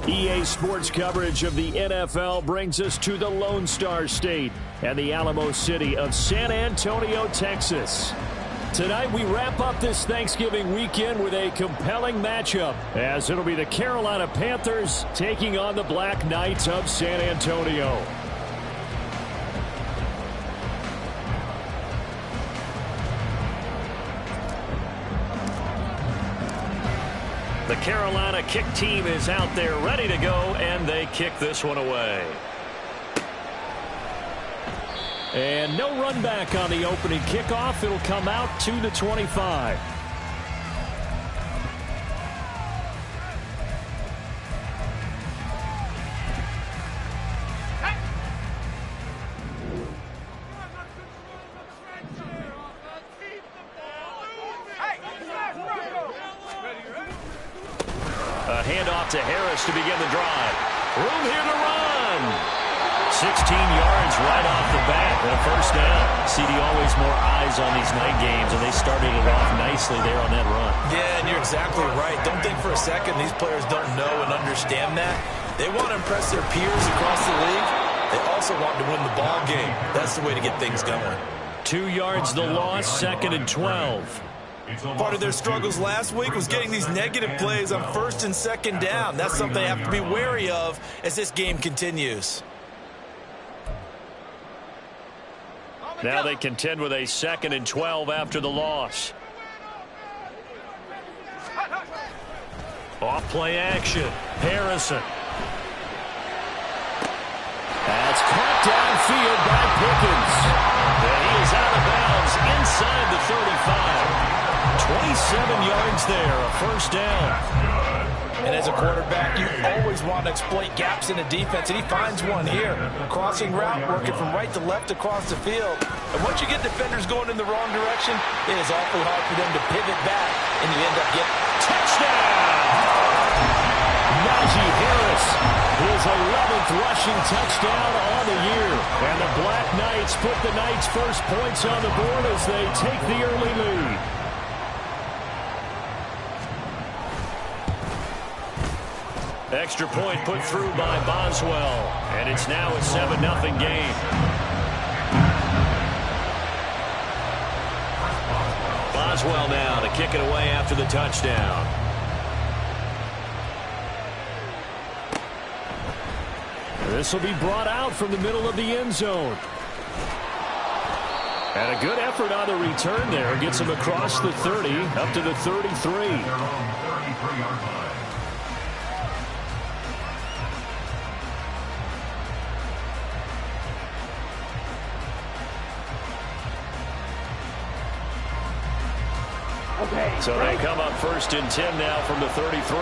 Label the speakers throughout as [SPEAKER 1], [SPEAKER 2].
[SPEAKER 1] EA Sports coverage of the NFL brings us to the Lone Star State and the Alamo City of San Antonio, Texas. Tonight we wrap up this Thanksgiving weekend with a compelling matchup, as it'll be the Carolina Panthers taking on the Black Knights of San Antonio. The Carolina kick team is out there ready to go, and they kick this one away. And no run back on the opening kickoff. It'll come out to the 25. A handoff to Harris to begin the drive. Room here to run. 16 yards right off the bat and a first down. CD, always more eyes on these night games, and they started it off nicely there on that run.
[SPEAKER 2] Yeah, and you're exactly right. Don't think for a second these players don't know and understand that. They want to impress their peers across the league. They also want to win the ball game. That's the way to get things going.
[SPEAKER 1] 2 yards the loss, 2nd and 12.
[SPEAKER 2] Part of their struggles last week was getting these negative plays on 1st and 2nd down. That's something they have to be wary of as this game continues.
[SPEAKER 1] Now they contend with a 2nd and 12 after the loss. Off play action. Harrison. That's caught downfield by Pickens. And he is out of bounds inside the 35. 27 yards there, a first down.
[SPEAKER 2] And as a quarterback, you always want to exploit gaps in the defense, and he finds one here. Crossing route, working from right to left across the field. And once you get defenders going in the wrong direction, it is awfully hard for them to pivot back, and you end up getting
[SPEAKER 1] touchdown! Najee Harris, his 11th rushing touchdown on the year. And the Black Knights put the Knights' first points on the board as they take the early lead. Extra point put through by Boswell. And it's now a 7-0 game. Boswell now to kick it away after the touchdown. This will be brought out from the middle of the end zone. And a good effort on the return there. Gets him across the 30, up to the 33. So they come up 1st and 10 now from the 33.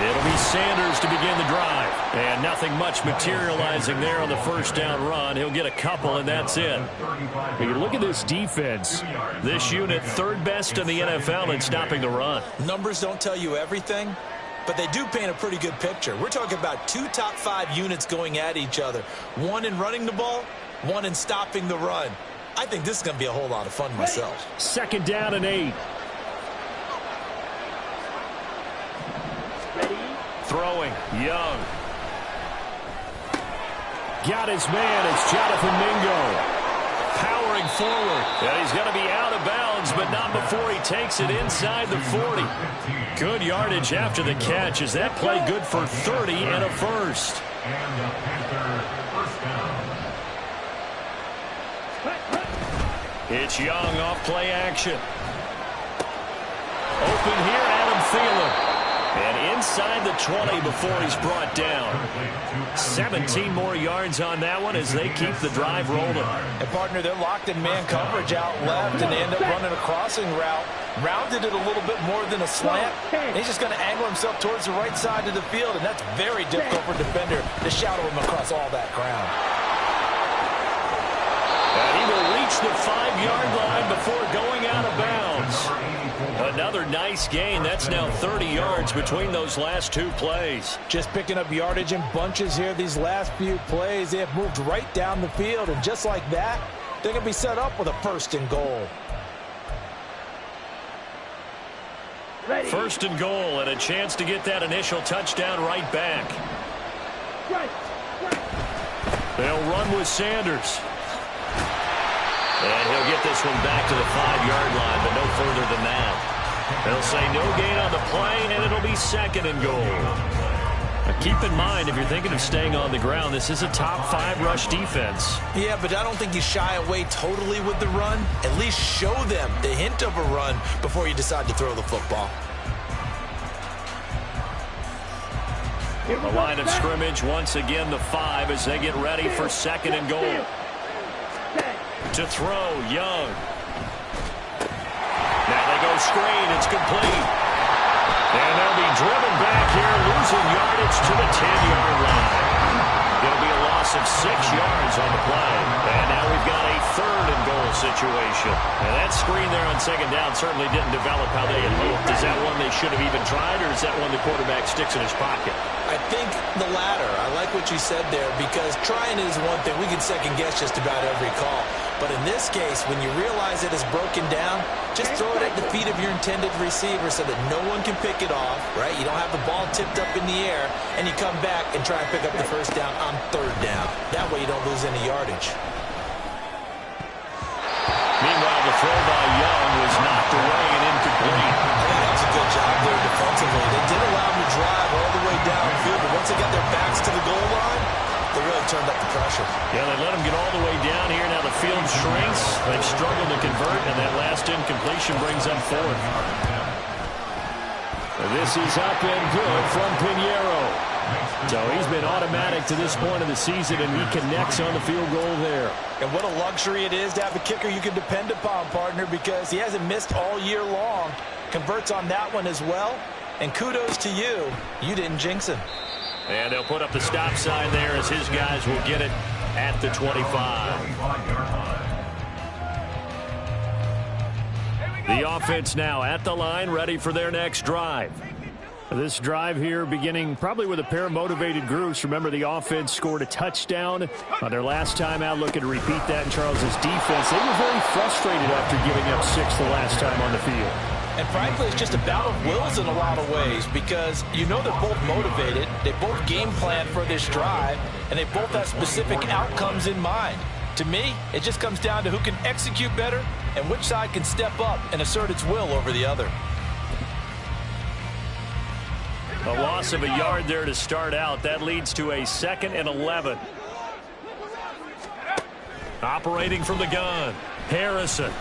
[SPEAKER 1] It'll be Sanders to begin the drive. And nothing much materializing there on the first down run. He'll get a couple, and that's it. You look at this defense. This unit, 3rd best in the NFL in stopping the run.
[SPEAKER 2] Numbers don't tell you everything, but they do paint a pretty good picture. We're talking about 2 top 5 units going at each other. One in running the ball, one in stopping the run. I think this is going to be a whole lot of fun myself.
[SPEAKER 1] 2nd down and 8. Throwing, Young. Got his man, it's Jonathan Mingo. Powering forward. And he's going to be out of bounds, but not before he takes it inside the 40. Good yardage after the catch. Is that play good for 30 and a first? It's Young off play action. Open here, Adam Thielen. And inside the 20 before he's brought down. 17 more yards on that one as they keep the drive rolling.
[SPEAKER 2] And partner, they're locked in man coverage out left, and they end up running a crossing route. Rounded it a little bit more than a slant. He's just going to angle himself towards the right side of the field, and that's very difficult for a defender to shadow him across all that ground.
[SPEAKER 1] And he will reach the 5-yard line before going out of bounds. Another nice gain. That's now 30 yards between those last two plays.
[SPEAKER 2] Just picking up yardage in bunches here. These last few plays, they have moved right down the field. And just like that, they're going to be set up with a 1st and goal.
[SPEAKER 1] Ready. 1st and goal, and a chance to get that initial touchdown right back. They'll run with Sanders. And he'll get this one back to the 5-yard line, but no further than that. They'll say no gain on the play, and it'll be 2nd and goal. Now keep in mind, if you're thinking of staying on the ground, this is a top 5 rush defense.
[SPEAKER 2] Yeah, but I don't think you shy away totally with the run. At least show them the hint of a run before you decide to throw the football.
[SPEAKER 1] The line of scrimmage, once again, the 5 as they get ready for 2nd and goal. To throw, Young. Now they go screen. It's complete. And they'll be driven back here, losing yardage to the 10-yard line. It'll be a loss of 6 yards on the play. And now we've got a 3rd and goal situation. And that screen there on 2nd down certainly didn't develop how they had hoped. Is that one they should have even tried, or is that one the quarterback sticks in his pocket?
[SPEAKER 2] I think the latter. I like what you said there, because trying is one thing. We can second guess just about every call. But in this case, when you realize it is broken down, just throw it at the feet of your intended receiver so that no one can pick it off, right? You don't have the ball tipped up in the air, and you come back and try and pick up the 1st down on 3rd down. That way you don't lose any yardage.
[SPEAKER 1] Meanwhile, the throw by Young was knocked away and incomplete.
[SPEAKER 2] I think that was a good job there defensively. They did allow them to drive all the way downfield, but once they got their backs to the goal line, they really turned up the pressure.
[SPEAKER 1] Yeah, they let them get all the way down here. Now the field shrinks. They've struggled to convert, and that last incompletion brings up 4th. This is up and good from Pinheiro. So he's been automatic to this point of the season, and he connects on the field goal there.
[SPEAKER 2] And what a luxury it is to have a kicker you can depend upon, partner, because he hasn't missed all year long. Converts on that one as well. And kudos to you. You didn't jinx him.
[SPEAKER 1] And they'll put up the stop sign there as his guys will get it at the 25. The offense now at the line, ready for their next drive. This drive here beginning probably with a pair of motivated groups. Remember, the offense scored a touchdown on their last time out. Looking to repeat that in Charles's defense. They were very frustrated after giving up 6 the last time on the field.
[SPEAKER 2] And frankly, it's just a battle of wills in a lot of ways, because you know they're both motivated. They both game plan for this drive, and they both have specific outcomes in mind. To me, it just comes down to who can execute better and which side can step up and assert its will over the other.
[SPEAKER 1] A loss of a yard there to start out. That leads to a 2nd and 11. Operating from the gun, Harrison.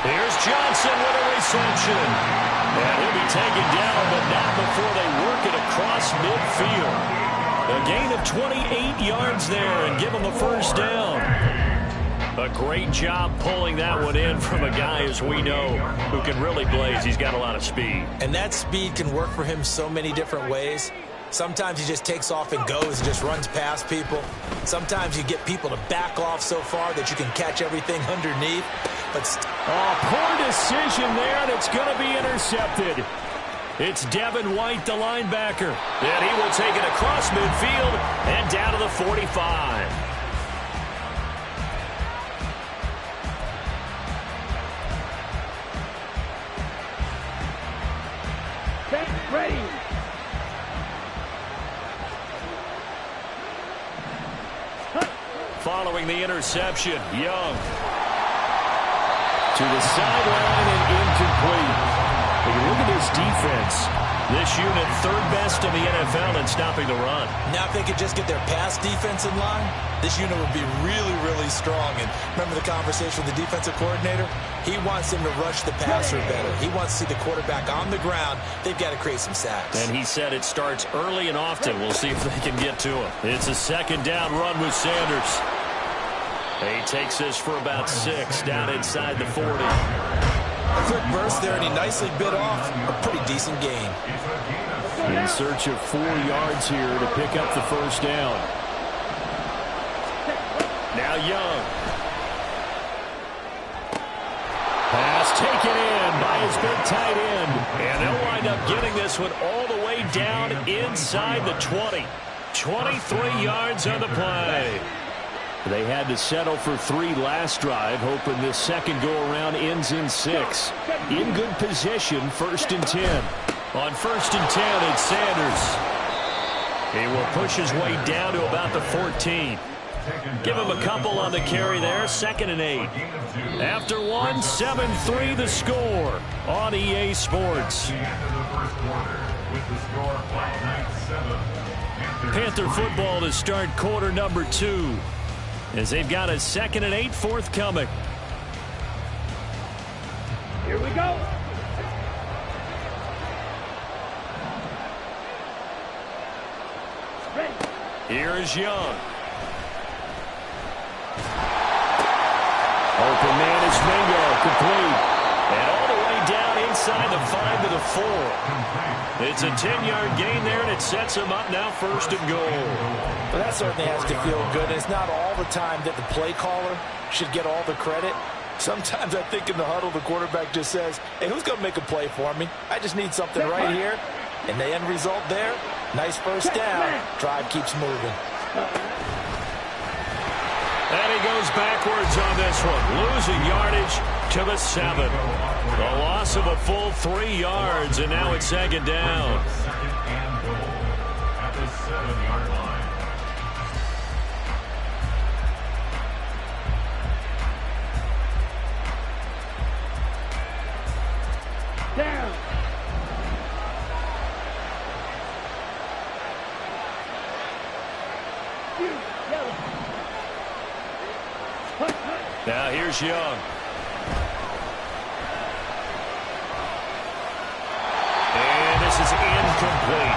[SPEAKER 1] Here's Johnson with a reception. And he'll be taken down, but not before they work it across midfield. A gain of 28 yards there and give them a 1st down. A great job pulling that one in from a guy, as we know, who can really blaze. He's got a lot of speed.
[SPEAKER 2] And that speed can work for him so many different ways. Sometimes he just takes off and goes and just runs past people. Sometimes you get people to back off so far that you can catch everything underneath. But
[SPEAKER 1] poor decision there, and it's going to be intercepted. It's Devin White, the linebacker. And he will take it across midfield and down to the 45.
[SPEAKER 3] Ready.
[SPEAKER 1] Following the interception, Young to the sideline and incomplete. When you look at this defense, this unit 3rd best in the NFL in stopping the run.
[SPEAKER 2] Now if they could just get their pass defense in line, this unit would be really, really strong. And remember the conversation with the defensive coordinator? He wants them to rush the passer better. He wants to see the quarterback on the ground. They've got to create some sacks.
[SPEAKER 1] And he said it starts early and often. We'll see if they can get to him. It's a 2nd down run with Sanders. He takes this for about 6 down inside the 40.
[SPEAKER 2] A quick burst there, and he nicely bit off a pretty decent gain.
[SPEAKER 1] In search of 4 yards here to pick up the 1st down. Now Young. tight end. And they'll wind up getting this one all the way down inside the 20. 23 yards on the play. They had to settle for 3 last drive, hoping this second go-around ends in 6. In good position, 1st and 10. On 1st and 10, it's Sanders. He will push his way down to about the 14. Give him a couple on the carry there, 2nd and 8. After one, 7-3 the score on EA Sports. Panther football to start quarter number 2. As they've got a 2nd and 8 forthcoming.
[SPEAKER 3] Here we go. Ready.
[SPEAKER 1] Here's Young. Open man is Mingo, complete. And all the way down inside the 5 to the 4. It's a 10-yard gain there, and it sets him up now 1st and goal.
[SPEAKER 2] But that certainly has to feel good. It's not all the time that the play caller should get all the credit. Sometimes I think in the huddle, the quarterback just says, hey, who's going to make a play for me? I just need something right here. And the end result there, nice first down. Drive keeps moving.
[SPEAKER 1] And he goes backwards on this one, losing yardage to the 7. A loss of a full 3 yards, and now it's 2nd down.
[SPEAKER 4] At the 7-yard line.
[SPEAKER 3] Down.
[SPEAKER 1] Now here's Young. And this is incomplete.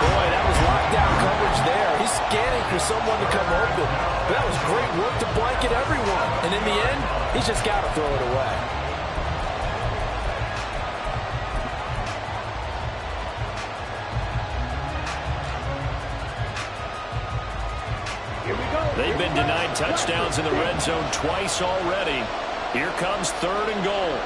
[SPEAKER 2] Boy, that was lockdown coverage there. He's scanning for someone to come open. But that was great work to blanket everyone. And in the end, he's just got to throw it away.
[SPEAKER 1] They've been denied touchdowns in the red zone twice already. Here comes 3rd and goal.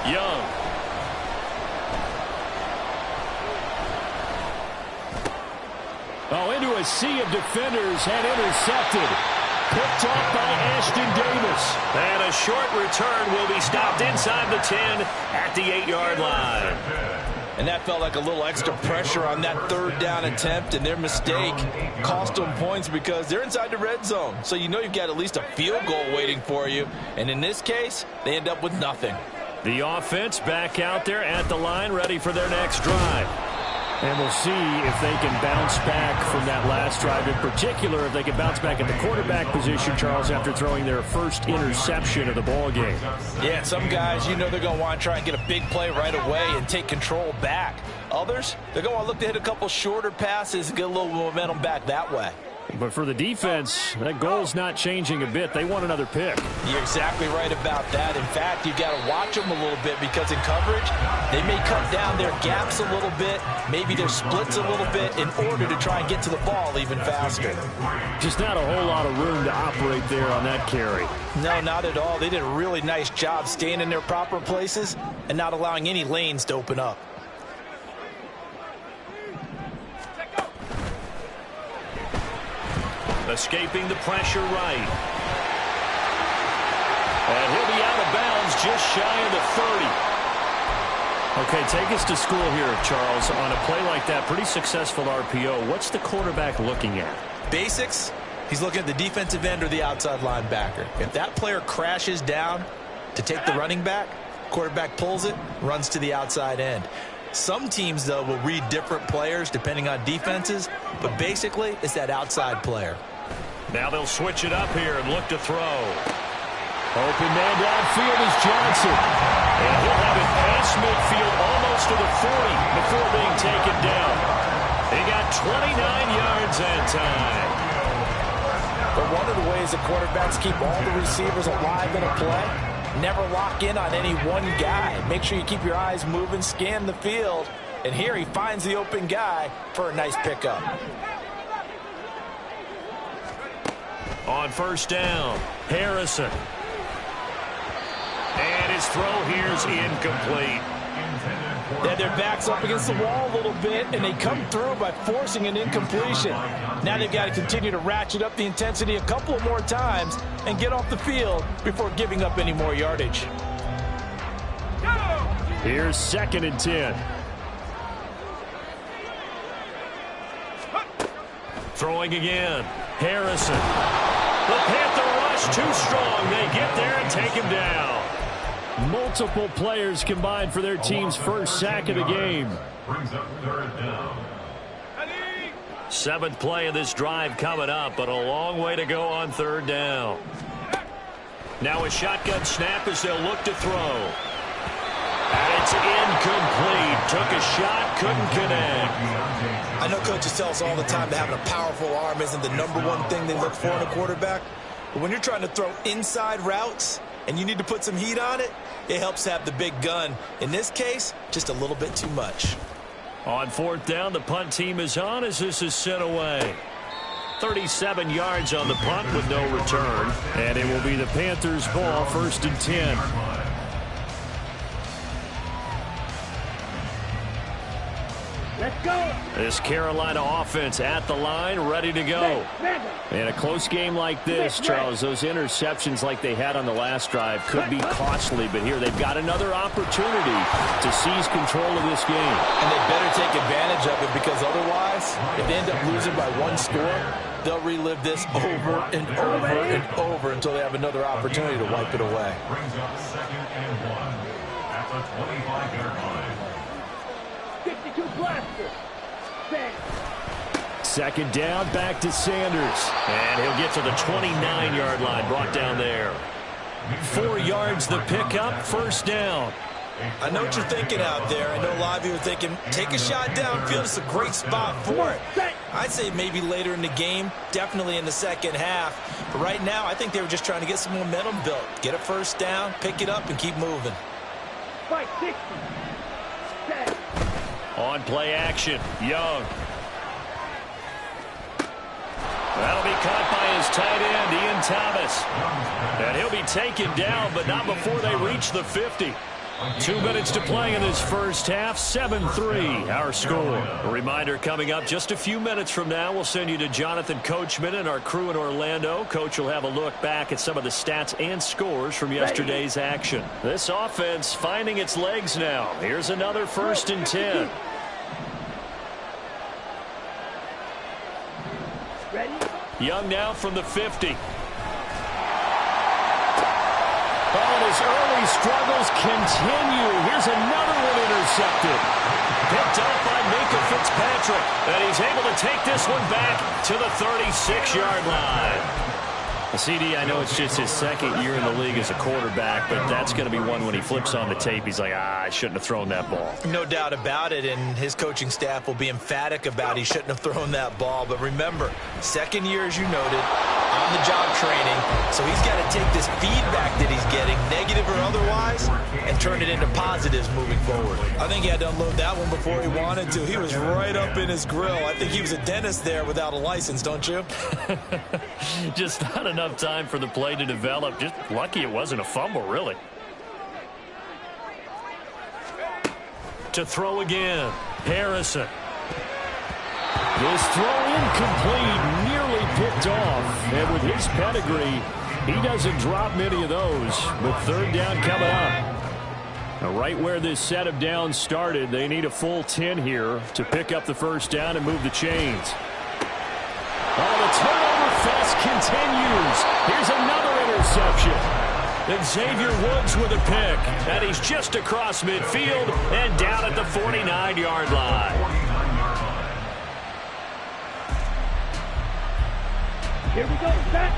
[SPEAKER 1] Young. Oh, into a sea of defenders and intercepted. Picked off by Ashton Davis. And a short return will be stopped inside the 10 at the 8-yard line.
[SPEAKER 2] And that felt like a little extra pressure on that 3rd down attempt, and their mistake cost them points because they're inside the red zone. So you know you've got at least a field goal waiting for you. And in this case, they end up with nothing.
[SPEAKER 1] The offense back out there at the line, ready for their next drive. And we'll see if they can bounce back from that last drive. In particular, if they can bounce back at the quarterback position, Charles, after throwing their first interception of the ball game.
[SPEAKER 2] Yeah, some guys, you know they're going to want to try and get a big play right away and take control back. Others, they're going to want to look to hit a couple shorter passes and get a little momentum back that way.
[SPEAKER 1] But for the defense, that goal's not changing a bit. They want another pick.
[SPEAKER 2] You're exactly right about that. In fact, you've got to watch them a little bit because in coverage, they may cut down their gaps a little bit, maybe their splits a little bit in order to try and get to the ball even faster.
[SPEAKER 1] Just not a whole lot of room to operate there on that carry.
[SPEAKER 2] No, not at all. They did a really nice job staying in their proper places and not allowing any lanes to open up.
[SPEAKER 1] Escaping the pressure right. And he'll be out of bounds just shy of the 30. Okay, take us to school here, Charles. On a play like that, pretty successful RPO. What's the quarterback looking at?
[SPEAKER 2] Basics. He's looking at the defensive end or the outside linebacker. If that player crashes down to take the running back, quarterback pulls it, runs to the outside end. Some teams, though, will read different players depending on defenses, but basically it's that outside player.
[SPEAKER 1] Now they'll switch it up here and look to throw. Open man downfield is Johnson. And he'll have it past midfield almost to the 40 before being taken down. He got 29 yards that time.
[SPEAKER 2] But one of the ways the quarterbacks keep all the receivers alive in a play, never lock in on any one guy. Make sure you keep your eyes moving, scan the field. And here he finds the open guy for a nice pickup.
[SPEAKER 1] On first down, Harrison. And his throw here is incomplete.
[SPEAKER 2] Yeah, their back's up against the wall a little bit, and they come through by forcing an incompletion. Now they've got to continue to ratchet up the intensity a couple of more times and get off the field before giving up any more yardage.
[SPEAKER 1] Here's 2nd and 10. Throwing again. Harrison. The Panther rush too strong. They get there and take him down. Multiple players combined for their team's first sack of the game. 7th play of this drive coming up, but a long way to go on 3rd down. Now a shotgun snap as they'll look to throw. And it's incomplete. Took a shot, couldn't connect.
[SPEAKER 2] I know coaches tell us all the time that having a powerful arm isn't the #1 thing they look for in a quarterback. But when you're trying to throw inside routes and you need to put some heat on it, it helps to have the big gun. In this case, just a little bit too much.
[SPEAKER 1] On 4th down, the punt team is on as this is sent away. 37 yards on the punt with no return. And it will be the Panthers' ball, 1st and 10.
[SPEAKER 3] Let's go.
[SPEAKER 1] This Carolina offense at the line, ready to go. In a close game like this, Charles, those interceptions like they had on the last drive could be costly, but here they've got another opportunity to seize control of this game.
[SPEAKER 2] And they better take advantage of it, because otherwise, if they end up losing by 1 score, they'll relive this over and over and over until they have another opportunity to wipe it away.
[SPEAKER 4] Brings up 2nd and 1 at the 25-yard line.
[SPEAKER 3] 52 blaster. Bang.
[SPEAKER 1] 2nd down, back to Sanders. And he'll get to the 29-yard line, brought down there. 4 yards the pickup, 1st down.
[SPEAKER 2] I know what you're thinking out there. I know a lot of you are thinking, take a shot downfield. It's a great spot for it. I'd say maybe later in the game, definitely in the 2nd half. But right now, I think they were just trying to get some momentum built. Get a 1st down, pick it up, and keep moving.
[SPEAKER 3] Fight 60. Set.
[SPEAKER 1] On play action, Young. That'll be caught by his tight end, Ian Thomas. And he'll be taken down, but not before they reach the 50. 2 minutes to play in this first half, 7-3 our score. A reminder coming up just a few minutes from now, we'll send you to Jonathan Coachman and our crew in Orlando. Coach will have a look back at some of the stats and scores from yesterday's action. This offense finding its legs now. Here's another 1st and 10.
[SPEAKER 3] Ready?
[SPEAKER 1] Young now from the 50. Oh, his early struggles continue. Here's another one intercepted. Picked up by Minkah Fitzpatrick. And he's able to take this one back to the 36-yard line. CD, I know it's just his 2nd year in the league as a quarterback, but that's going to be one when he flips on the tape. He's like, I shouldn't have thrown that ball.
[SPEAKER 2] No doubt about it, and his coaching staff will be emphatic about he shouldn't have thrown that ball. But remember, 2nd year, as you noted, on-the-job training, so he's got to take this feedback that he's getting, negative or otherwise, and turn it into positives moving forward. I think he had to unload that one before he wanted to. He was right up in his grill. I think he was a dentist there without a license, don't you?
[SPEAKER 1] Just not enough time for the play to develop. Just lucky it wasn't a fumble, really. To throw again, Harrison. This throw incomplete, nearly picked off. And with his pedigree, he doesn't drop many of those. But 3rd down coming up. Now, right where this set of downs started, they need a full 10 here to pick up the 1st down and move the chains. Oh, the turnover fest continues. Here's another interception. Xavier Woods with a pick. And he's just across midfield and down at the 49-yard line.
[SPEAKER 3] Here we go. Set.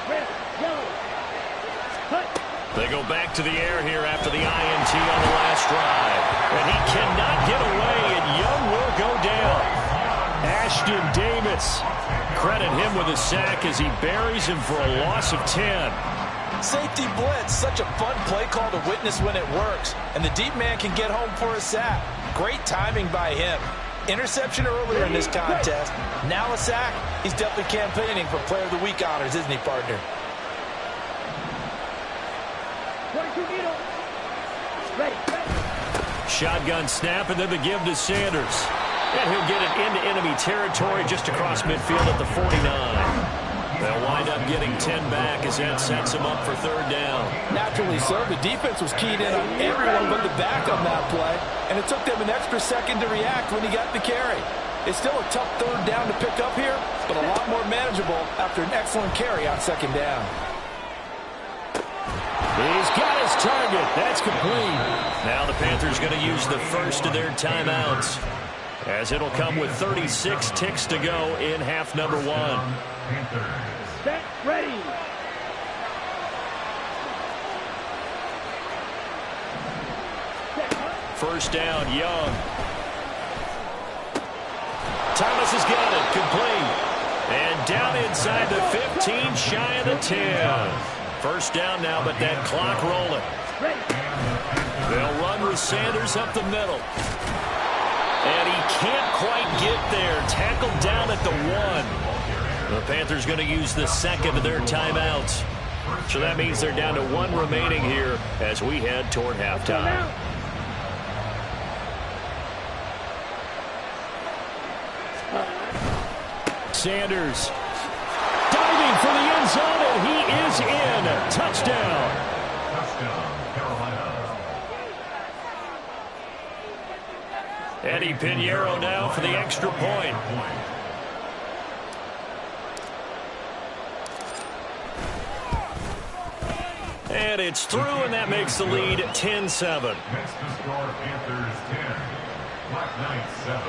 [SPEAKER 3] Red, yellow. Cut.
[SPEAKER 1] They go back to the air here after the INT on the last drive. And he cannot get away, and Young will go down. Ashton Davis. Credit him with a sack as he buries him for a loss of 10.
[SPEAKER 2] Safety blitz, such a fun play call to witness when it works. And the deep man can get home for a sack. Great timing by him. Interception earlier in this contest. Now a sack. He's definitely campaigning for Player of the Week honors, isn't he, partner?
[SPEAKER 3] 22 needle. Ready.
[SPEAKER 1] Shotgun snap, and then the give to Sanders. And he'll get it into enemy territory just across midfield at the 49. They'll wind up getting 10 back as that sets them up for third down.
[SPEAKER 2] Naturally so. The defense was keyed in on everyone but the back on that play, and it took them an extra second to react when he got the carry. It's still a tough third down to pick up here, but a lot more manageable after an excellent carry on second down.
[SPEAKER 1] He's got his target. That's complete. Now the Panthers going to use the first of their timeouts, as it'll come with 36 ticks to go in half number 1.
[SPEAKER 3] Set. Ready.
[SPEAKER 1] First down, Young. Thomas has got it. Complete. And down inside the 15, shy of the 10. First down now, but that clock rolling. They'll run with Sanders up the middle. And he can't quite get there. Tackled down at the 1. The Panthers going to use the second of their timeouts. So that means they're down to 1 remaining here as we head toward halftime. Sanders diving for the end zone, and he is in. Touchdown. Eddie Pinheiro now for the extra point. And it's through, and that makes the lead 10-7.
[SPEAKER 4] Next to score, Panthers 10, Black Knights 7.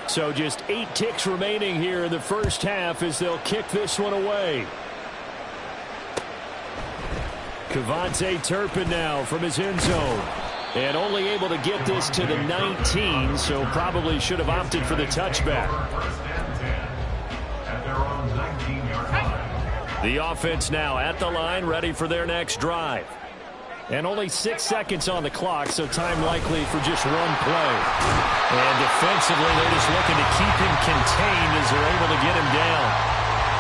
[SPEAKER 1] So just 8 ticks remaining here in the first half as they'll kick this one away. Kevontae Turpin now from his end zone. And only able to get this to the 19, so probably should have opted for the touchback. The offense now at the line, ready for their next drive. And only 6 seconds on the clock, so time likely for just one play. And defensively, they're just looking to keep him contained as they're able to get him down.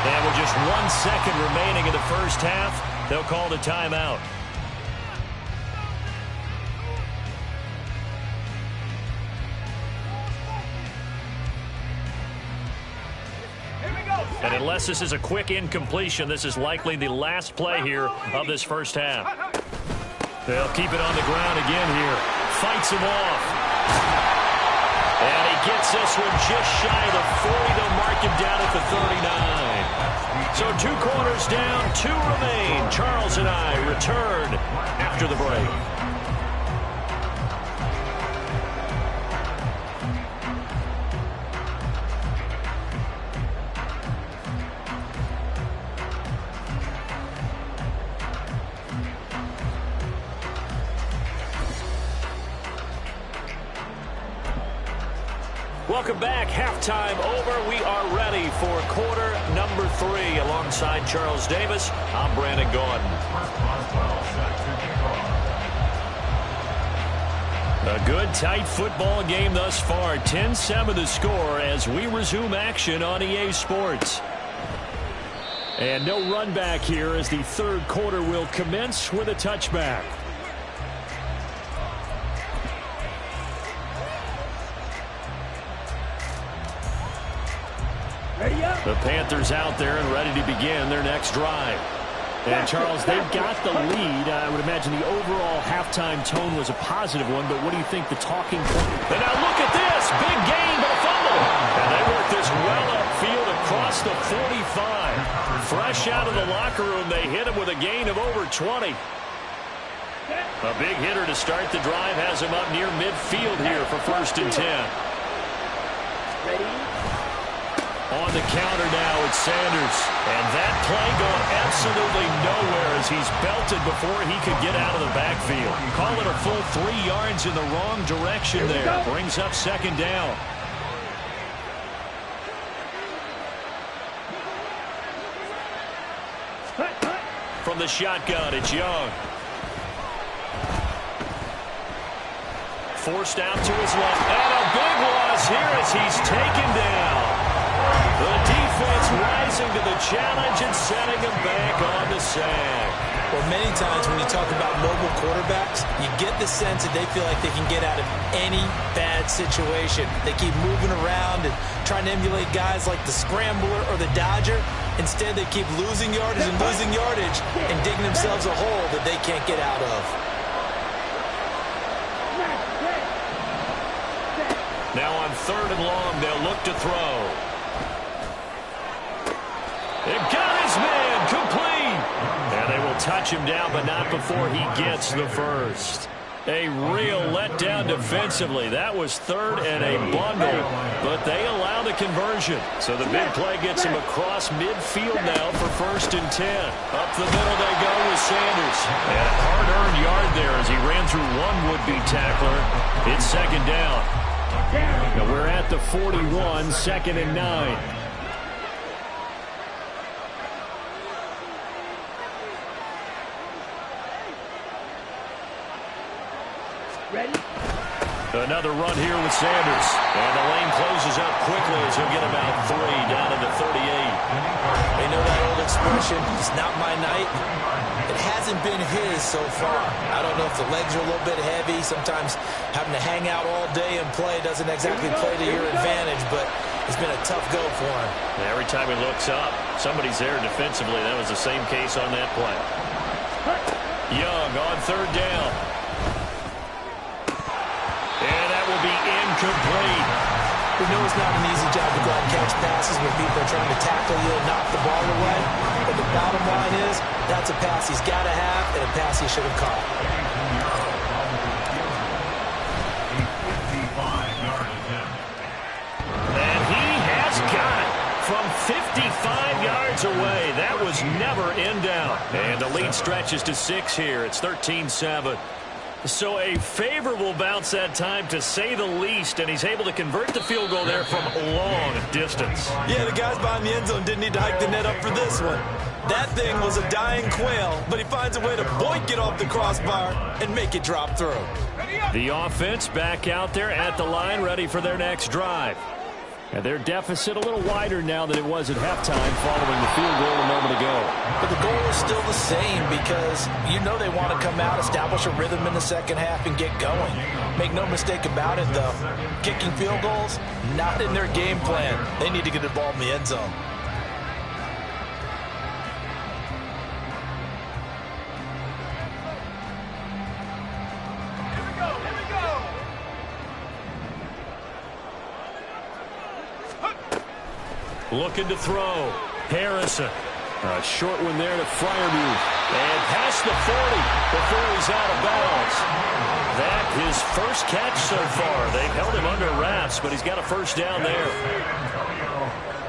[SPEAKER 1] And with just 1 second remaining in the first half, they'll call the timeout. And unless this is a quick incompletion, this is likely the last play here of this first half. They'll keep it on the ground again here. Fights him off. And he gets this one just shy of the 40. They'll mark him down at the 39. So 2 quarters down, 2 remain. Charles and I return after the break. Welcome back. Halftime over. We are ready for quarter number 3. Alongside Charles Davis, I'm Brandon Gaudin. A good, tight football game thus far. 10-7 the score as we resume action on EA Sports. And no run back here as the third quarter will commence with a touchback. The Panthers out there and ready to begin their next drive. And, Charles, they've got the lead. I would imagine the overall halftime tone was a positive one, but what do you think the talking point? And now look at this. Big gain, but a fumble. And they work this well upfield across the 45. Fresh out of the locker room, they hit him with a gain of over 20. A big hitter to start the drive has him up near midfield here for 1st and 10.
[SPEAKER 3] Ready?
[SPEAKER 1] On the counter now, it's Sanders. And that play going absolutely nowhere as he's belted before he could get out of the backfield. Call it a full 3 yards in the wrong direction there. Brings up 2nd down. from the shotgun. It's Young. Forced out to his left. And a big loss here as he's taken down. The defense rising to the challenge and setting him back on the sack.
[SPEAKER 2] Well, many times when you talk about mobile quarterbacks, you get the sense that they feel like they can get out of any bad situation. They keep moving around and trying to emulate guys like the Scrambler or the Dodger. Instead, they keep losing yardage and losing yardage and digging themselves a hole that they can't get out of.
[SPEAKER 1] Now on 3rd and long, they'll look to throw. It got his man complete. And they will touch him down, but not before he gets the first. A real letdown defensively. That was 3rd and a bundle, but they allow the conversion. So the big play gets him across midfield now for 1st and 10. Up the middle they go with Sanders. And a hard-earned yard there as he ran through one would-be tackler. It's 2nd down. Now we're at the 41, 2nd and 9.
[SPEAKER 3] Ready?
[SPEAKER 1] Another run here with Sanders. And the lane closes up quickly as he'll get about 3 down to the 38.
[SPEAKER 2] They know that old expression, it's not my night. It hasn't been his so far. I don't know if the legs are a little bit heavy. Sometimes having to hang out all day and play doesn't exactly play to your advantage, but it's been a tough go for him.
[SPEAKER 1] Every time he looks up, somebody's there defensively. That was the same case on that play. Young on 3rd down. And that will be incomplete.
[SPEAKER 2] We know it's not an easy job to go out and catch passes when people are trying to tackle you and knock the ball away. But the bottom line is, that's a pass he's got to have and a pass he should have caught.
[SPEAKER 1] And he has got it from 55 yards away. That was never in doubt. And the lead stretches to 6 here. It's 13-7. So a favorable bounce that time, to say the least, and he's able to convert the field goal there from long distance.
[SPEAKER 2] Yeah, the guys behind the end zone didn't need to hike the net up for this one. That thing was a dying quail, but he finds a way to boink it off the crossbar and make it drop through.
[SPEAKER 1] The offense back out there at the line, ready for their next drive. And their deficit a little wider now than it was at halftime following the field goal a moment ago.
[SPEAKER 2] But the goal is still the same because you know they want to come out, establish a rhythm in the second half, and get going. Make no mistake about it, though. Kicking field goals, not in their game plan. They need to get the ball in the end zone.
[SPEAKER 1] Looking to throw. Harrison. A short one there to Freiermuth. And past the 40 before he's out of bounds. That his first catch so far. They've held him under wraps, but he's got a first down there.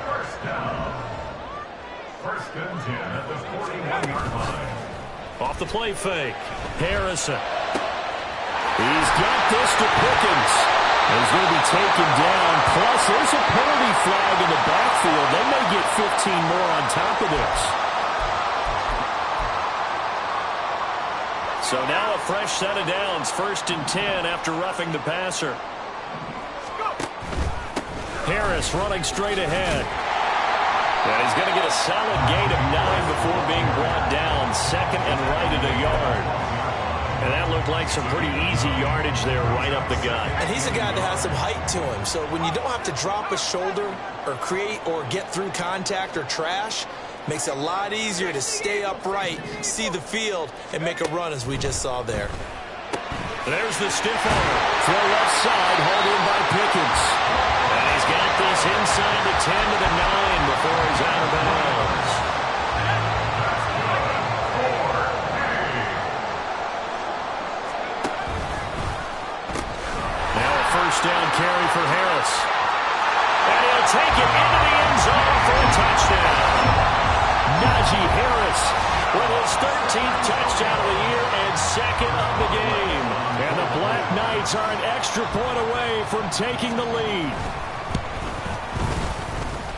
[SPEAKER 4] First down. 1st and 10 at the 41-yard line.
[SPEAKER 1] Off the play fake. Harrison. He's got this to Pickens. He's going to be taken down. Plus, there's a penalty flag in the backfield. They may get 15 more on top of this. So now a fresh set of downs. 1st and 10 after roughing the passer. Harris running straight ahead. And he's going to get a solid gain of 9 before being brought down. 2nd and right at a yard. And that looked like some pretty easy yardage there right up the gut.
[SPEAKER 2] And he's a guy that has some height to him. So when you don't have to drop a shoulder or create or get through contact or trash, makes it a lot easier to stay upright, see the field, and make a run as we just saw there.
[SPEAKER 1] There's the stiff arm. Throw left side, hauled in by Pickens. And he's got this inside the 10 to the 9 before he's out of bounds. First down carry for Harris. And he'll take it into the end zone for a touchdown. Najee Harris with his 13th touchdown of the year and 2nd of the game. And the Black Knights are an extra point away from taking the lead.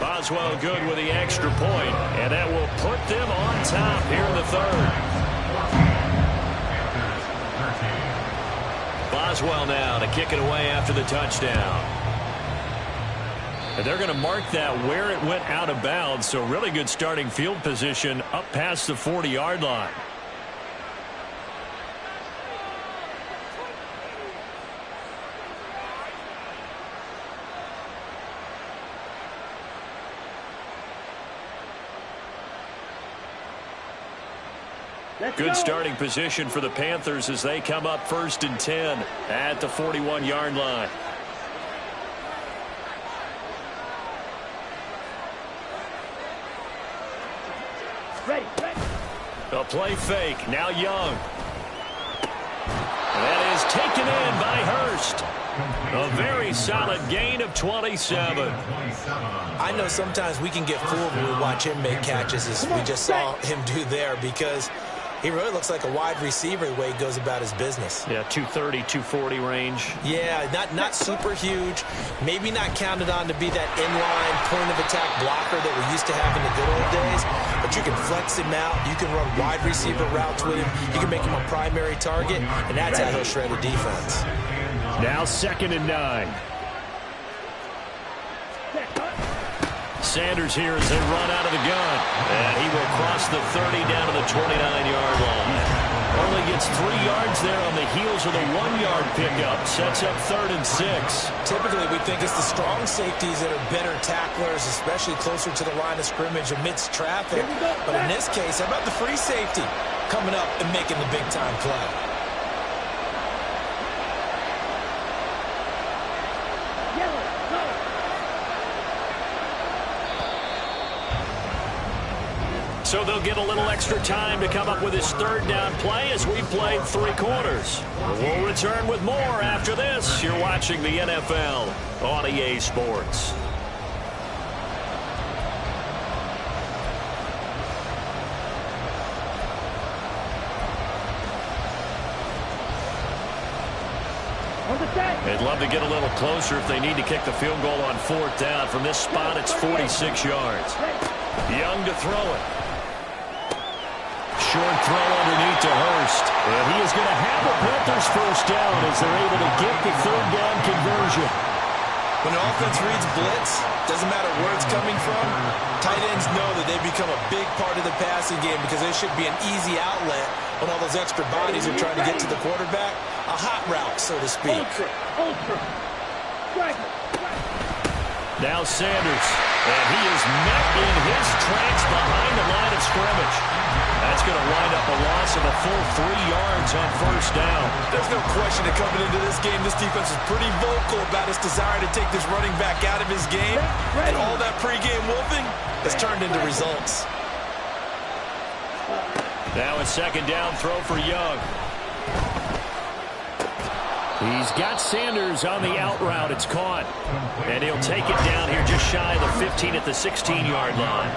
[SPEAKER 1] On Boswell good with the extra point, and that will put them on top here in the third. Boswell now to kick it away after the touchdown. And they're going to mark that where it went out of bounds, so really good starting field position up past the 40-yard line. Good starting position for the Panthers as they come up 1st and 10 at the 41-yard line.
[SPEAKER 3] Ready.
[SPEAKER 1] A play fake. Now Young. That is taken in by Hurst. A very solid gain of 27.
[SPEAKER 2] I know sometimes we can get fooled when we watch him make catches, as we just saw him do there, because he really looks like a wide receiver the way he goes about his business.
[SPEAKER 1] Yeah, 230, 240 range.
[SPEAKER 2] Yeah, not super huge. Maybe not counted on to be that inline point-of-attack blocker that we used to have in the good old days. But you can flex him out. You can run wide receiver routes with him. You can make him a primary target, and that's how he'll shred a defense.
[SPEAKER 1] Now 2nd and 9. Sanders here as they run out of the gun. And he will cross the 30 down to the 29-yard line. Only gets 3 yards there on the heels of the 1-yard pickup. Sets up 3rd and 6.
[SPEAKER 2] Typically, we think it's the strong safeties that are better tacklers, especially closer to the line of scrimmage amidst traffic. But in this case, how about the free safety coming up and making the big-time play?
[SPEAKER 1] So they'll get a little extra time to come up with his 3rd down play as we played 3 quarters. We'll return with more after this. You're watching the NFL on EA Sports. They'd love to get a little closer if they need to kick the field goal on 4th down. From this spot, it's 46 yards. Young to throw it. Short throw underneath to Hurst. And he is going to have the Panthers 1st down as they're able to get the 3rd down conversion.
[SPEAKER 2] When the offense reads blitz, doesn't matter where it's coming from, tight ends know that they become a big part of the passing game because they should be an easy outlet when all those extra bodies are trying to get to the quarterback. A hot route, so to speak.
[SPEAKER 1] Now Sanders, and he is met in his tracks behind the line of scrimmage. That's going to wind up a loss of a full 3 yards on 1st down.
[SPEAKER 2] There's no question that coming into this game, this defense is pretty vocal about its desire to take this running back out of his game. And all that pregame wolfing has turned into results.
[SPEAKER 1] Now a 2nd down throw for Young. He's got Sanders on the out route. It's caught. And he'll take it down here just shy of the 15 at the 16-yard line.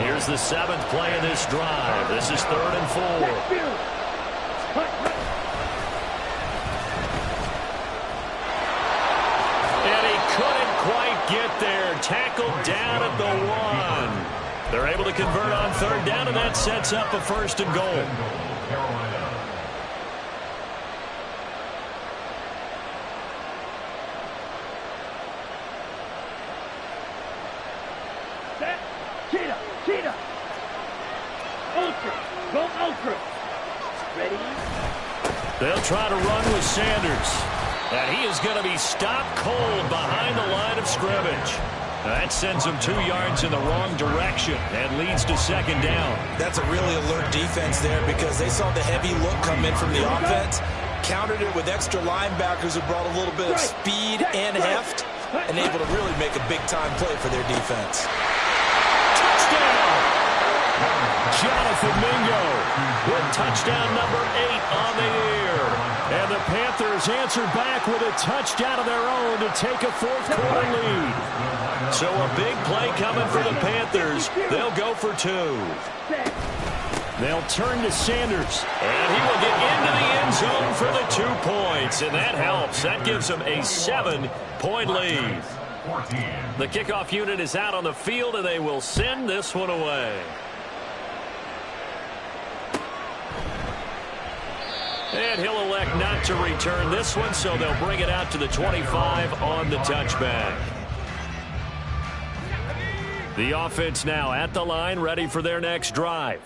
[SPEAKER 1] Here's the 7th play of this drive. This is 3rd and 4. And he couldn't quite get there. Tackled down at the 1. They're able to convert on 3rd down, and that sets up a 1st and goal.
[SPEAKER 3] Cheetah. Ultra. Go ultra. Ready?
[SPEAKER 1] They'll try to run with Sanders. And he is going to be stopped cold behind the line of scrimmage. That sends him 2 yards in the wrong direction and leads to 2nd down.
[SPEAKER 2] That's a really alert defense there because they saw the heavy look come in from the offense, countered it with extra linebackers who brought a little bit of speed and heft, and able to really make a big-time play for their defense.
[SPEAKER 1] Touchdown! Jonathan Mingo with touchdown number 8 on the year. And the Panthers answer back with a touchdown of their own to take a 4th quarter lead. So a big play coming for the Panthers. They'll go for 2. They'll turn to Sanders, and he will get into the end zone for the 2 points, and that helps. That gives them a 7-point lead.
[SPEAKER 4] 14.
[SPEAKER 1] The kickoff unit is out on the field, and they will send this one away. And he'll elect not to return this one, so they'll bring it out to the 25 on the touchback. The offense now at the line, ready for their next drive.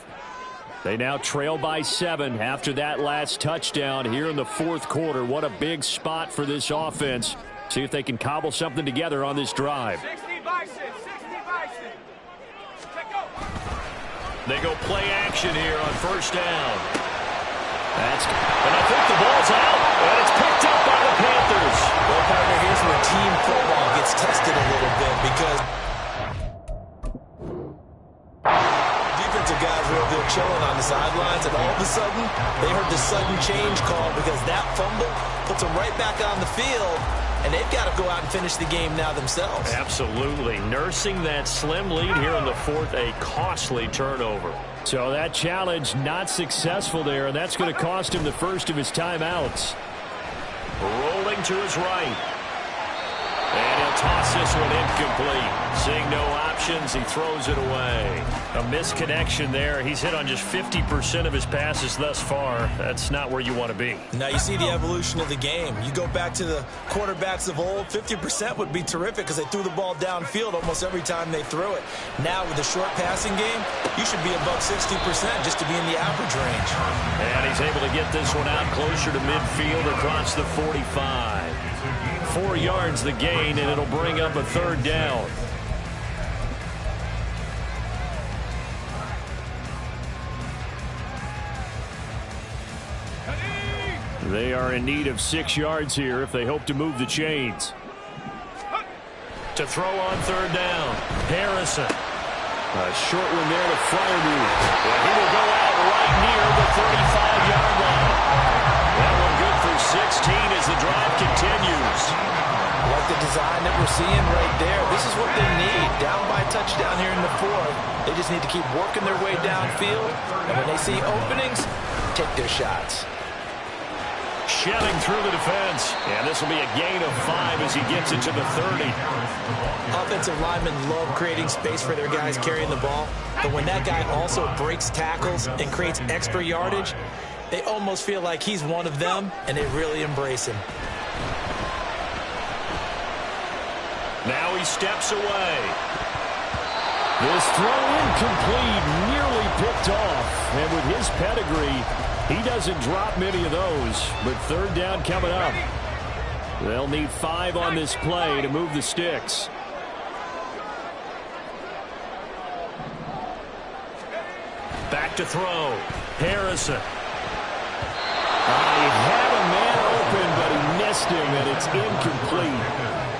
[SPEAKER 1] They now trail by 7 after that last touchdown here in the fourth quarter. What a big spot for this offense. See if they can cobble something together on this drive.
[SPEAKER 5] 60 Bison.
[SPEAKER 1] They go play action here on first down. And I think the ball's out, and it's picked up by the Panthers.
[SPEAKER 2] Well, partner, here's where team football gets tested a little bit because defensive guys were over there chilling on the sidelines, and all of a sudden, they heard the sudden change call because that fumble puts them right back on the field, and they've got to go out and finish the game now themselves.
[SPEAKER 1] Absolutely. Nursing that slim lead here in the fourth, a costly turnover. So that challenge not successful there, and that's going to cost him the first of his timeouts. Rolling to his right. And he'll toss this one incomplete. Seeing no options, he throws it away. A misconnection there. He's hit on just 50% of his passes thus far. That's not where you want to be.
[SPEAKER 2] Now you see the evolution of the game. You go back to the quarterbacks of old, 50% would be terrific because they threw the ball downfield almost every time they threw it. Now with the short passing game, you should be above 60% just to be in the average range.
[SPEAKER 1] And he's able to get this one out closer to midfield across the 45. 4 yards the gain, and it'll bring up a third down. They are in need of 6 yards here if they hope to move the chains. To throw on third down, Harrison. A short one there to Freiermuth. And he will go out right near the 35-yard line. That one good for 16 as the drive continues.
[SPEAKER 2] Like the design that we're seeing right there. This is what they need. Down by a touchdown here in the fourth. They just need to keep working their way downfield. And when they see openings, take their shots.
[SPEAKER 1] Shelling through the defense. And this will be a gain of 5 as he gets it to the 30.
[SPEAKER 2] Offensive linemen love creating space for their guys carrying the ball. But when that guy also breaks tackles and creates extra yardage, they almost feel like he's one of them, and they really embrace him.
[SPEAKER 1] Now he steps away. This throw incomplete, nearly picked off. And with his pedigree, he doesn't drop many of those. But third down coming up. They'll need 5 on this play to move the sticks. Back to throw. Harrison. He had a man open, but he missed him, and it's incomplete.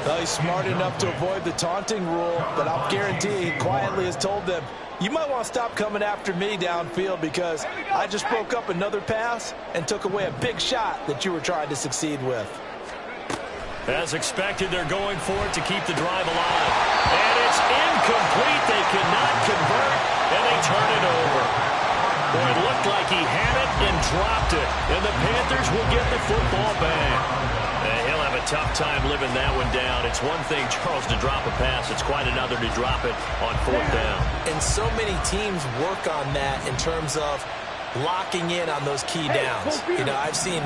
[SPEAKER 2] Well, he's smart enough to avoid the taunting rule, but I'll guarantee he quietly has told them, you might want to stop coming after me downfield because I just broke up another pass and took away a big shot that you were trying to succeed with.
[SPEAKER 1] As expected, they're going for it to keep the drive alive. And it's incomplete. They cannot convert, and they turn it over. Boy, it looked like he had it and dropped it. And the Panthers will get the football back. He'll have a tough time living that one down. It's one thing, Charles, to drop a pass. It's quite another to drop it on fourth down.
[SPEAKER 2] And so many teams work on that in terms of locking in on those key downs. You know, I've seen,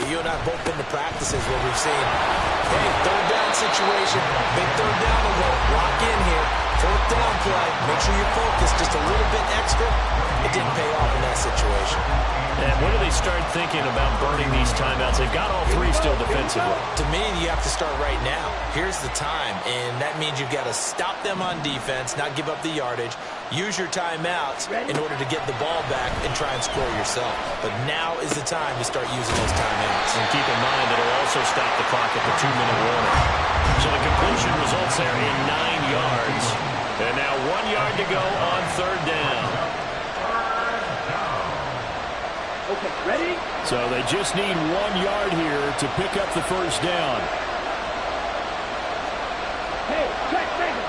[SPEAKER 2] you and I have both been to practices where we've seen, hey, third down situation, big third down alert, lock in here, fourth down play, make sure you're focused just a little bit extra. It didn't pay off in that situation.
[SPEAKER 1] And when do they start thinking about burning these timeouts? They've got all 3 still defensively.
[SPEAKER 2] To me, you have to start right now. Here's the time, and that means you've got to stop them on defense, not give up the yardage, use your timeouts in order to get the ball back and try and score yourself. But now is the time to start using those timeouts.
[SPEAKER 1] And keep in mind that it'll also stop the clock at the 2-minute warning. So the completion results there in 9 yards. And now 1 yard to go on third down.
[SPEAKER 3] Okay, ready?
[SPEAKER 1] So they just need 1 yard here to pick up the first down.
[SPEAKER 3] Hey, check, Vegas.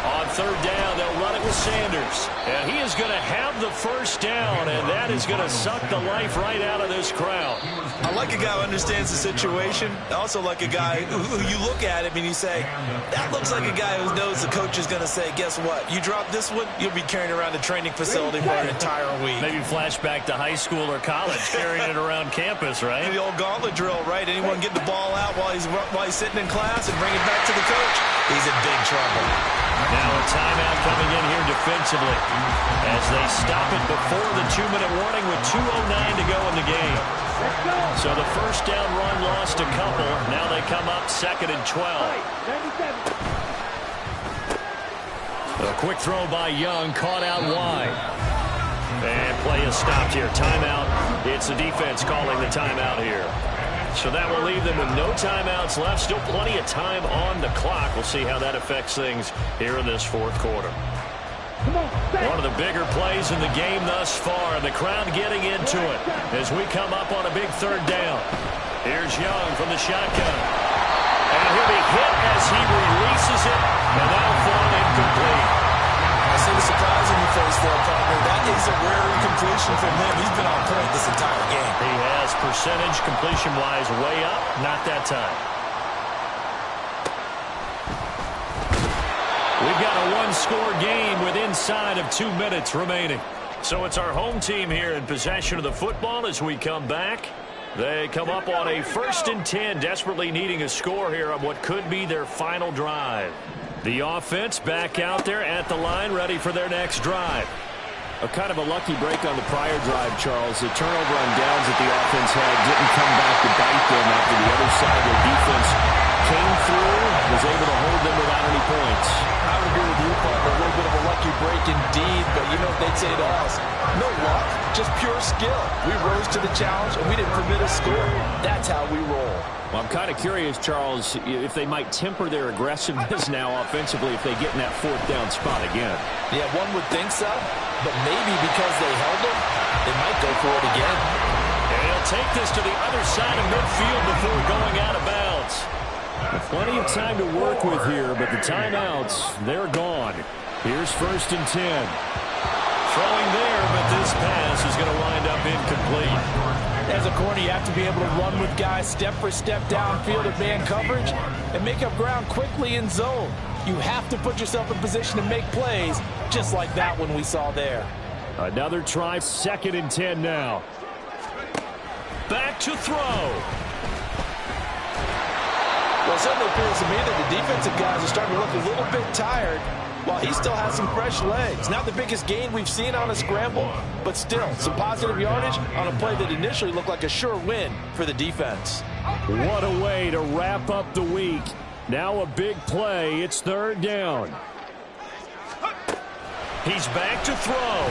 [SPEAKER 1] On third down, they'll run it it with Sanders. And he is going to have the first down, and that is going to suck the life right out of this crowd.
[SPEAKER 2] I like a guy who understands the situation. I also like a guy who you look at him and you say, that looks like a guy who knows the coach is going to say, guess what? You drop this one, you'll be carrying around the training facility for an entire week.
[SPEAKER 1] Maybe flashback to high school or college, carrying it around campus, right?
[SPEAKER 2] The old gauntlet drill, right? Anyone get the ball out while he's sitting in class and bring it back to the coach? He's in big trouble.
[SPEAKER 1] Now a timeout coming in here defensively as they stop it before the 2-minute warning with 2:09 to go in the game. So the first down run lost a couple. Now they come up 2nd and 12. A quick throw by Young, caught out wide. And play is stopped here. Timeout. It's the defense calling the timeout here. So that will leave them with no timeouts left. Still plenty of time on the clock. We'll see how that affects things here in this fourth quarter. One of the bigger plays in the game thus far, and the crowd getting into it as we come up on a big 3rd down. Here's Young from the shotgun. And he'll be hit as he releases it, and that'll fall incomplete.
[SPEAKER 2] I see the surprise in your face there, partner. That is a rare incompletion from him. He's been on point this entire game.
[SPEAKER 1] He has percentage completion-wise way up. Not that time. We've got a one-score game with inside of 2 minutes remaining. So it's our home team here in possession of the football as we come back. They come up on a 1st and 10, desperately needing a score here on what could be their final drive. The offense back out there at the line, ready for their next drive. A kind of a lucky break on the prior drive, Charles. The turnover on downs that the offense had didn't come back to bite them after the other side. Their defense came through, was able to hold them without any points.
[SPEAKER 2] I would agree with you, partner. A little bit of a lucky break indeed, but you know what they'd say to us? No luck, just pure skill. We rose to the challenge, and we didn't permit a score. That's how we roll.
[SPEAKER 1] Well, I'm kind of curious, Charles, if they might temper their aggressiveness now offensively if they get in that 4th down spot again.
[SPEAKER 2] Yeah, one would think so, but maybe because they held them, they might go for it again.
[SPEAKER 1] And he'll take this to the other side of midfield before going out of bounds. Plenty of time to work with here, but the timeouts, they're gone. Here's 1st and 10. Throwing there, but this pass is going to wind up incomplete.
[SPEAKER 2] As a corner, you have to be able to run with guys step for step downfield at man coverage and make up ground quickly in zone. You have to put yourself in position to make plays, just like that one we saw there.
[SPEAKER 1] Another try, 2nd and 10 now. Back to throw.
[SPEAKER 2] Well, it certainly appears to me that the defensive guys are starting to look a little bit tired while he still has some fresh legs. Not the biggest gain we've seen on a scramble, but still some positive yardage on a play that initially looked like a sure win for the defense.
[SPEAKER 1] What a way to wrap up the week. Now a big play. It's 3rd down. He's back to throw.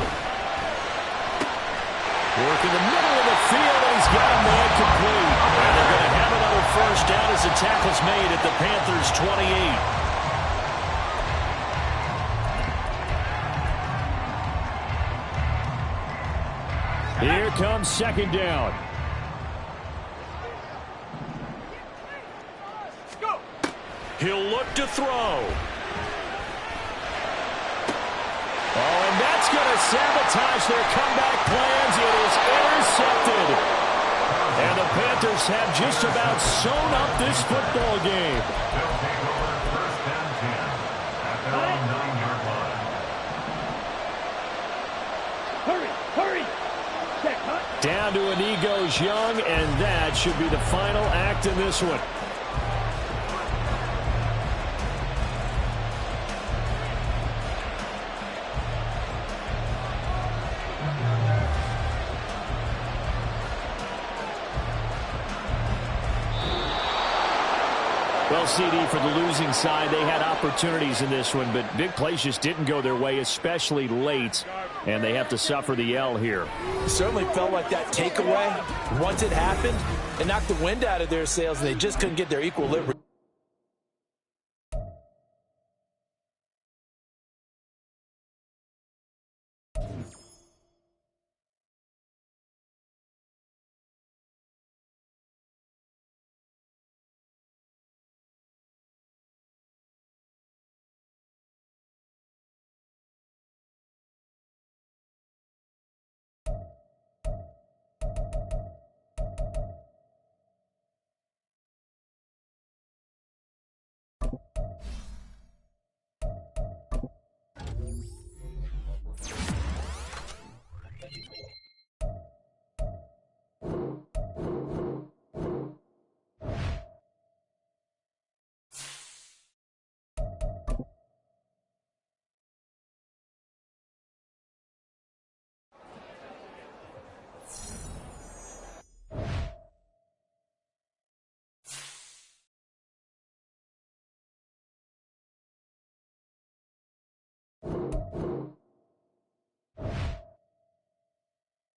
[SPEAKER 1] Work in the middle of the field, and he's got a man complete. And they're going to have another first down as the tackle's made at the Panthers' 28. Here comes 2nd down. He'll look to throw. Oh, and that's going to sabotage their comeback plans. It is intercepted. And the Panthers have just about sewn up this football game.
[SPEAKER 3] Hurry!
[SPEAKER 1] Down to a knee goes Young, and that should be the final act in this one. Well, CD, for the losing side, they had opportunities in this one, but big plays just didn't go their way, especially late, and they have to suffer the L here.
[SPEAKER 2] It certainly felt like that takeaway, once it happened, it knocked the wind out of their sails, and they just couldn't get their equilibrium.